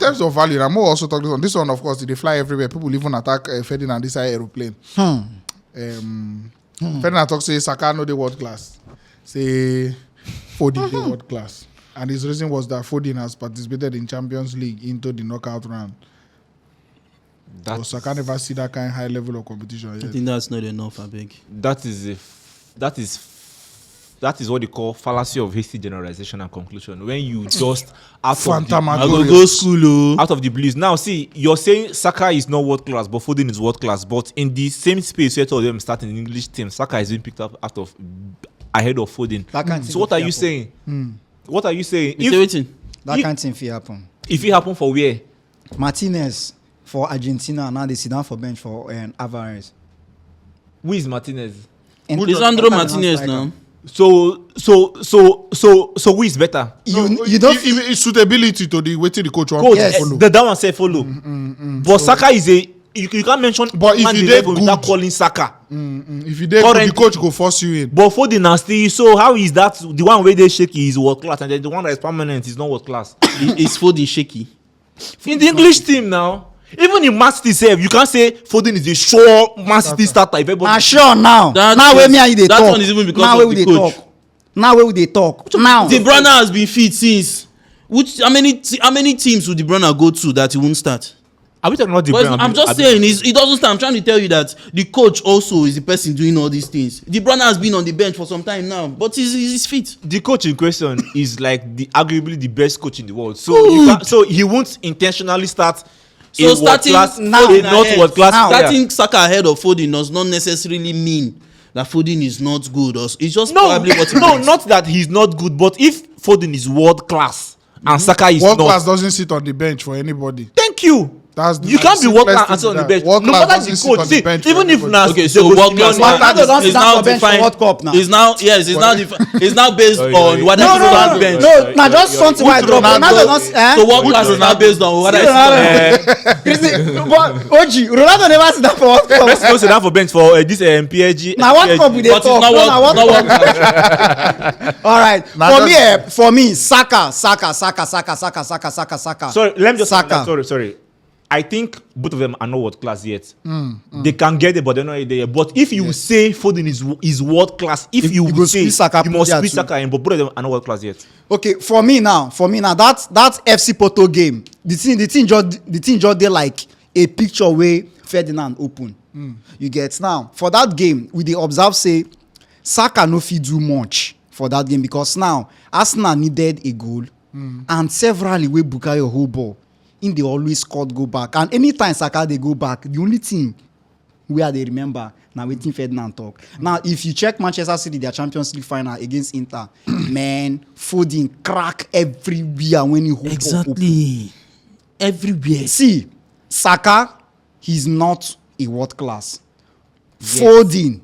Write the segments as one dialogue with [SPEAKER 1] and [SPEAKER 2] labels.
[SPEAKER 1] terms of value, I'm also talking on this one. Of course, they fly everywhere. People even attack Ferdinand this aeroplane. Ferdinand talks say Saka no the world class. Say Foden the world class, and his reason was that Foden has participated in Champions League into the knockout round. So Saka never see that kind of high level of competition yet.
[SPEAKER 2] I think that's not enough, I beg.
[SPEAKER 3] That is what they call fallacy of hasty generalization and conclusion. When you just out of the blues. Now, see, you're saying Saka is not world class, but Foden is world class. But in the same space, where all of them starting in English team, Saka is being picked up ahead of Foden. So what are you saying? What are you saying?
[SPEAKER 4] That can't seem to happen.
[SPEAKER 3] If it happen for where?
[SPEAKER 4] Martinez for Argentina, now they sit down for bench for Alvarez.
[SPEAKER 3] Who is Martinez?
[SPEAKER 2] Lisandro Martinez now.
[SPEAKER 3] So who is better?
[SPEAKER 1] You don't it's suitability to the waiting the coach wants
[SPEAKER 4] yes.
[SPEAKER 1] to follow.
[SPEAKER 3] The one say follow. But Saka is a you can't mention
[SPEAKER 1] but if you did
[SPEAKER 3] without calling Saka.
[SPEAKER 1] If you did the coach go force you in.
[SPEAKER 3] But for the nasty, so how is that the one where they shaky is world class and then the one that is permanent is not world class?
[SPEAKER 2] Is Foden shaky?
[SPEAKER 3] In the English team now. Even in mancity itself, you can't say Foden is a sure mancity starter.
[SPEAKER 4] Sure now. Now where me and you they talk.
[SPEAKER 2] That one is even because
[SPEAKER 4] now
[SPEAKER 2] of the coach.
[SPEAKER 4] Now where they talk. Now
[SPEAKER 2] De Bruyne has been fit since. How many teams would De Bruyne go to that he won't start?
[SPEAKER 3] Are we talking about De Bruyne?
[SPEAKER 2] I'm just saying he doesn't start. I'm trying to tell you that the coach also is the person doing all these things. De Bruyne has been on the bench for some time now, but he's fit.
[SPEAKER 3] The coach in question is like arguably the best coach in the world. So he won't intentionally start.
[SPEAKER 2] So starting
[SPEAKER 3] Starting
[SPEAKER 2] Saka ahead of Foden does not necessarily mean that Foden is not good. It's just probably what he
[SPEAKER 3] no, not that he's not good, but if Foden is world class and Saka is
[SPEAKER 1] world
[SPEAKER 3] not,
[SPEAKER 1] class doesn't sit on the bench for anybody.
[SPEAKER 3] Thank you.
[SPEAKER 1] You
[SPEAKER 3] can't be world class and sit on the bench. No matter the coach. See, even if now
[SPEAKER 2] world class
[SPEAKER 4] is now defined. World Cup now.
[SPEAKER 2] It's now based on whether it's on bench.
[SPEAKER 4] No, now just something why drop.
[SPEAKER 2] So world class is now based on whether
[SPEAKER 4] Ronaldo never sit down for World Cup.
[SPEAKER 3] Messi no sit down for bench for this PSG.
[SPEAKER 4] Now World Cup we dey talk. Now World Cup. All right. For me, Saka.
[SPEAKER 3] Sorry, let me just sorry. I think both of them are not world class yet. They can get it, but they're not there yet. But if you say Foden is world class, if you say
[SPEAKER 4] Saka,
[SPEAKER 3] you must be Saka, but both of them are not world class yet.
[SPEAKER 4] Okay, for me now, that FC Porto game, the thing just dey like a picture where Ferdinand open. You get now for that game, we dey observe say Saka no fit do much for that game because now Arsenal needed a goal and severally wey Bukayo hold ball. They always scored go back, and anytime Saka they go back, the only thing where they remember now waiting Ferdinand talk. Now, if you check Manchester City, their Champions League final against Inter, man, Foden crack everywhere when he hold
[SPEAKER 2] exactly everywhere.
[SPEAKER 4] See, Saka, he's not a world class. Yes. Foden,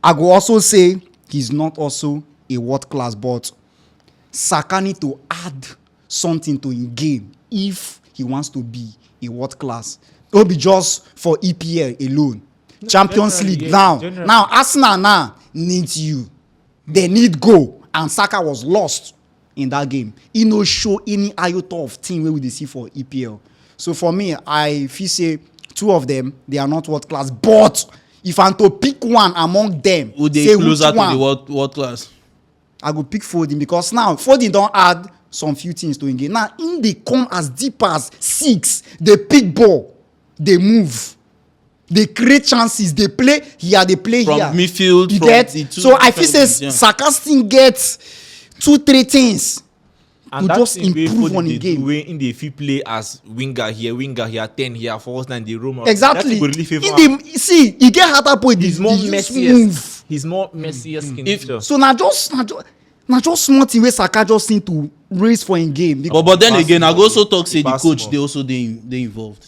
[SPEAKER 4] I go also say he's not also a world class, but Saka need to add something to his game if he wants to be a world class. It will be just for EPL alone. No, Champions League now. Now Arsenal now needs you. They need goal. And Saka was lost in that game. He no show any iota of team where we see for EPL. So for me, I feel say two of them, they are not world class. But if I'm to pick one among them,
[SPEAKER 2] would they say closer to the world class?
[SPEAKER 4] I go pick Foden because now Foden don't add some few things to engage. Now, in they come as deep as 6, they pick ball, they move, they create chances, they play here, they play
[SPEAKER 2] from
[SPEAKER 4] here.
[SPEAKER 2] Midfield,
[SPEAKER 4] you
[SPEAKER 2] from
[SPEAKER 4] get? So I feel say Saka still gets 2-3 things
[SPEAKER 3] and
[SPEAKER 4] to just improve on the game.
[SPEAKER 3] In the if you play as winger here, 10 here, forward and the room.
[SPEAKER 4] Exactly. See, he get harder point.
[SPEAKER 3] He's more messiest. He's more messiest.
[SPEAKER 4] So now just small thing where Saka just seem to raise for in game.
[SPEAKER 2] But then again, I go also talk say the coach they also they involved.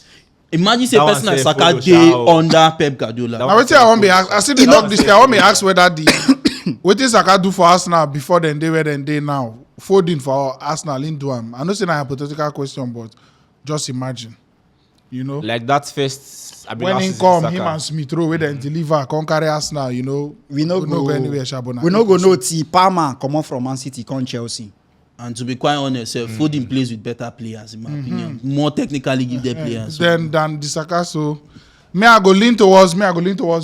[SPEAKER 2] Imagine say person like Saka dey under Pep Guardiola.
[SPEAKER 1] Now wait till I want me ask. I see the talk this. I want me ask whether what did Saka do for Arsenal before then they were then they now Foden for Arsenal in Duam. I know it's not a hypothetical question, but just imagine, you know,
[SPEAKER 3] like that first.
[SPEAKER 1] When he come, him and Smith Rowe where they deliver, carry Arsenal, you know,
[SPEAKER 4] we no go anywhere.
[SPEAKER 1] Shabona.
[SPEAKER 4] We no go no T Palmer come on from Man City, come Chelsea.
[SPEAKER 2] And to be quite honest, Foden plays with better players, in my opinion. More technically gifted players.
[SPEAKER 1] Than the Saka. So I go lean towards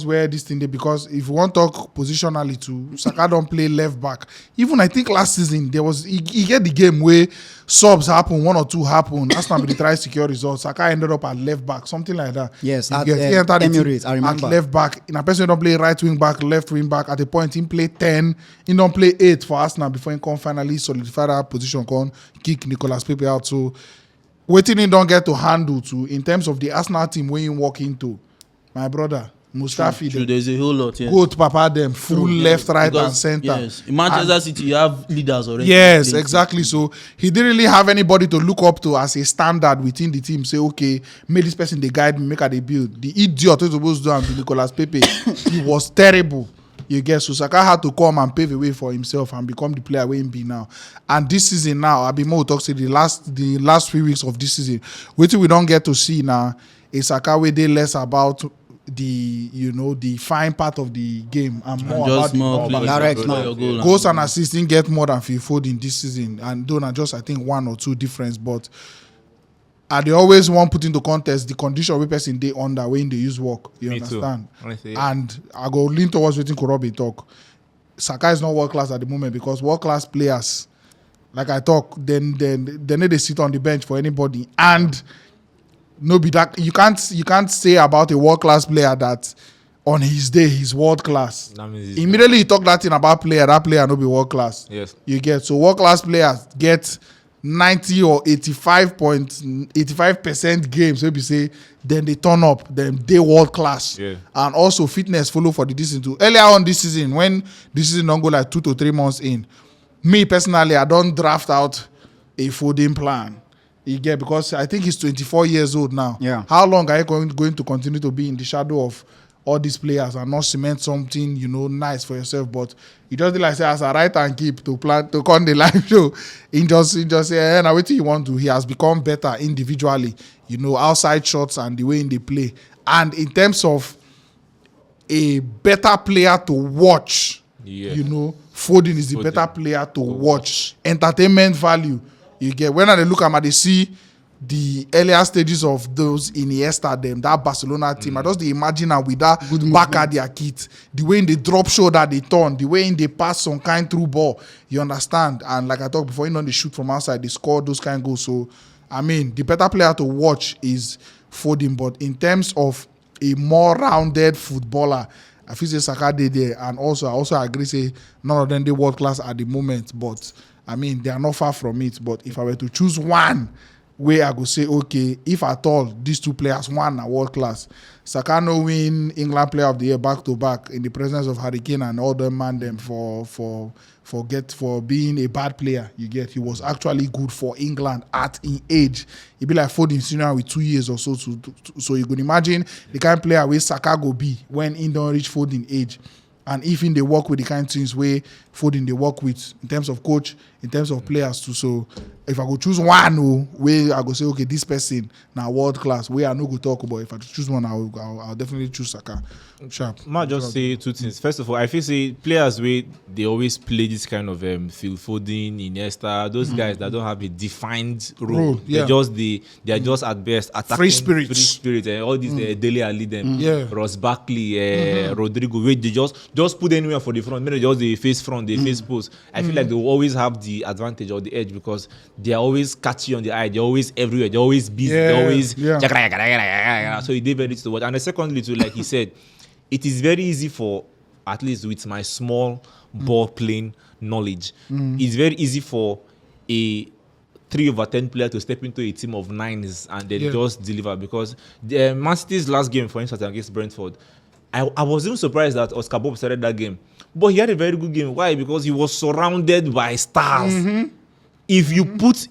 [SPEAKER 1] where this thing dey, because if you want to talk positionally too, Saka don't play left back. Even I think last season there was he get the game where subs happen, 1 or 2 happen. Arsenal they try secure results. Saka ended up at left back, something like that.
[SPEAKER 4] Yes,
[SPEAKER 1] he
[SPEAKER 4] at
[SPEAKER 1] entered the
[SPEAKER 4] Emirates,
[SPEAKER 1] team
[SPEAKER 4] I remember.
[SPEAKER 1] at left back. In a person don't play right wing back, left wing back. At the point he play 10, he don't play 8 for Arsenal before he can finally solidify that position, can kick Nicolas Pepe out. So waiting he don't get to handle to in terms of the Arsenal team when you walk into, my brother Mustafi
[SPEAKER 2] True, there's a whole lot. Yes.
[SPEAKER 1] goat papa them full left, right,
[SPEAKER 2] Because,
[SPEAKER 1] and center.
[SPEAKER 2] Yes, in Manchester City you have leaders already.
[SPEAKER 1] Yes, exactly. So he didn't really have anybody to look up to as a standard within the team. Say, okay, make this person they guide me, make her they build. The idiot who's supposed to do and be Nicolas Pepe, he was terrible. You get, so Saka had to come and pave a way for himself and become the player where he be now. And this season now, Abimo talks the last 3 weeks of this season, which we don't get to see now, is Saka where they less about the fine part of the game and more
[SPEAKER 2] Just
[SPEAKER 1] about
[SPEAKER 2] more
[SPEAKER 1] the
[SPEAKER 4] direct
[SPEAKER 2] now.
[SPEAKER 1] goals and assists didn't get more than Phil Foden this season, and don't just I think 1 or 2 difference, but they always want put into context the condition where person they under when they use work. You
[SPEAKER 3] Me
[SPEAKER 1] understand?
[SPEAKER 3] too. Honestly, yeah.
[SPEAKER 1] And I go lean towards waiting Kuro talk. Saka is not world class at the moment because world class players, like I talk, then they sit on the bench for anybody. And no be that you can't say about a world class player that on his day he's world class.
[SPEAKER 3] That means he's
[SPEAKER 1] Immediately you talk that thing about player, that player no be world class.
[SPEAKER 3] Yes.
[SPEAKER 1] You get, so world class players get 90 or 85% games, maybe say, then they turn up, then they world class.
[SPEAKER 3] Yeah.
[SPEAKER 1] And also fitness follow for the season too. Earlier on this season, when this season don't go like 2 to 3 months in, me personally, I don't draft out a Foden plan. You get, because I think he's 24 years old now.
[SPEAKER 4] Yeah.
[SPEAKER 1] How long are you going to continue to be in the shadow of all these players and not cement something, nice for yourself? But you just like say as a right and keep to plan to come the live show. He just say, now what you want to. He has become better individually, outside shots and the way they play. And in terms of a better player to watch, Foden is the better player to watch. Entertainment value. You get, when I look at him, they see the earlier stages of those Iniesta, that Barcelona team. I just imagine her with that back at their kit, the way in the drop shoulder they turn, the way in they pass some kind through ball. You understand? And like I talked before, they shoot from outside, they score those kind of goals. So, I mean, the better player to watch is Foden. But in terms of a more rounded footballer, I feel say Saka did there, and also I also agree say none of them they world class at the moment, but I mean they are not far from it. But if I were to choose one where I go say, okay, if at all these 2 players, one are world class, Saka no win England Player of the Year back to back in the presence of Harry Kane and all them man them for being a bad player. You get, he was actually good for England at in age. He be like Foden senior with 2 years or so. So you can imagine the kind of player where Saka go be when he don't reach Foden age. And if in they work with the kind of things where Foden they work with in terms of coach, in terms of players too. So if I go choose one where I go say, okay, this person now world class, where I no go talk about. If I choose one, I'll definitely choose Saka. Sharp.
[SPEAKER 3] Might just say 2 things. First of all, I feel say players where they always play this kind of Phil Foden, Iniesta, those guys that don't have a defined role.
[SPEAKER 1] Yeah.
[SPEAKER 3] They are just at best attacking
[SPEAKER 1] Free spirits,
[SPEAKER 3] and all these Dele Ali them,
[SPEAKER 1] Yeah.
[SPEAKER 3] Ross Barkley, Rodrigo, where they just put anywhere for the front. Maybe just the face front, the face post. I feel like they will always have the advantage or the edge because they are always catchy on the eye. They're always everywhere. They're always busy. They're always so it did very to watch. And secondly, too, like he said, it is very easy for, at least with my small ball playing knowledge, it's very easy for a 3/10 player to step into a team of 9s and then just deliver. Because the Man City's last game, for instance, against Brentford, I was even surprised that Oscar Bob started that game. But he had a very good game. Why? Because he was surrounded by stars. If you put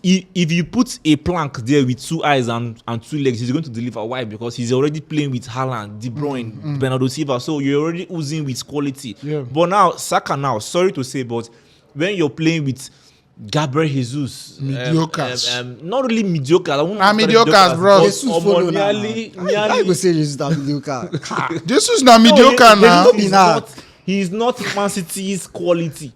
[SPEAKER 3] a plank there with 2 eyes and 2 legs, he's going to deliver. Why? Because he's already playing with Haaland, De Bruyne, Bernardo Silva. So you're already oozing with quality. Yeah. But now, Saka now, sorry to say, but when you're playing with Gabriel Jesus,
[SPEAKER 1] mediocres.
[SPEAKER 3] not really mediocre.
[SPEAKER 1] Mediocres, bro.
[SPEAKER 4] Jesus follow now. I go say Jesus that mediocre.
[SPEAKER 1] Jesus na mediocre now.
[SPEAKER 3] He's not Man City's quality.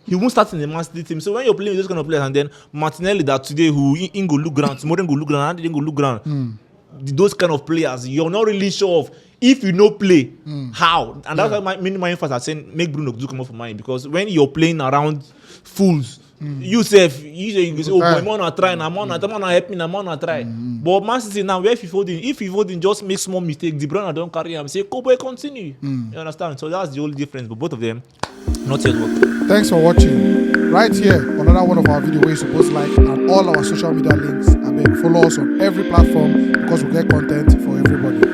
[SPEAKER 3] he won't start in the Man City team. So when you're playing with those kind of players, and then Martinelli that today who in go look ground, tomorrow go look ground, and then go look ground. Those kind of players, you're not really sure of if you know play how. And that's why my emphasis are saying make Bruno do come up for mine, because when you're playing around fools, you say, oh boy, I'm gonna try, and I'm gonna help me, I'm gonna try. But Man City now, if Foden just make small mistake, De Bruyne don't carry him, say, go boy, continue. You understand? So that's the only difference. But both of them, not yet work.
[SPEAKER 1] Thanks for watching. Right here, another one of our videos where you're supposed to like, and all our social media links. I beg, follow us on every platform because we get content for everybody.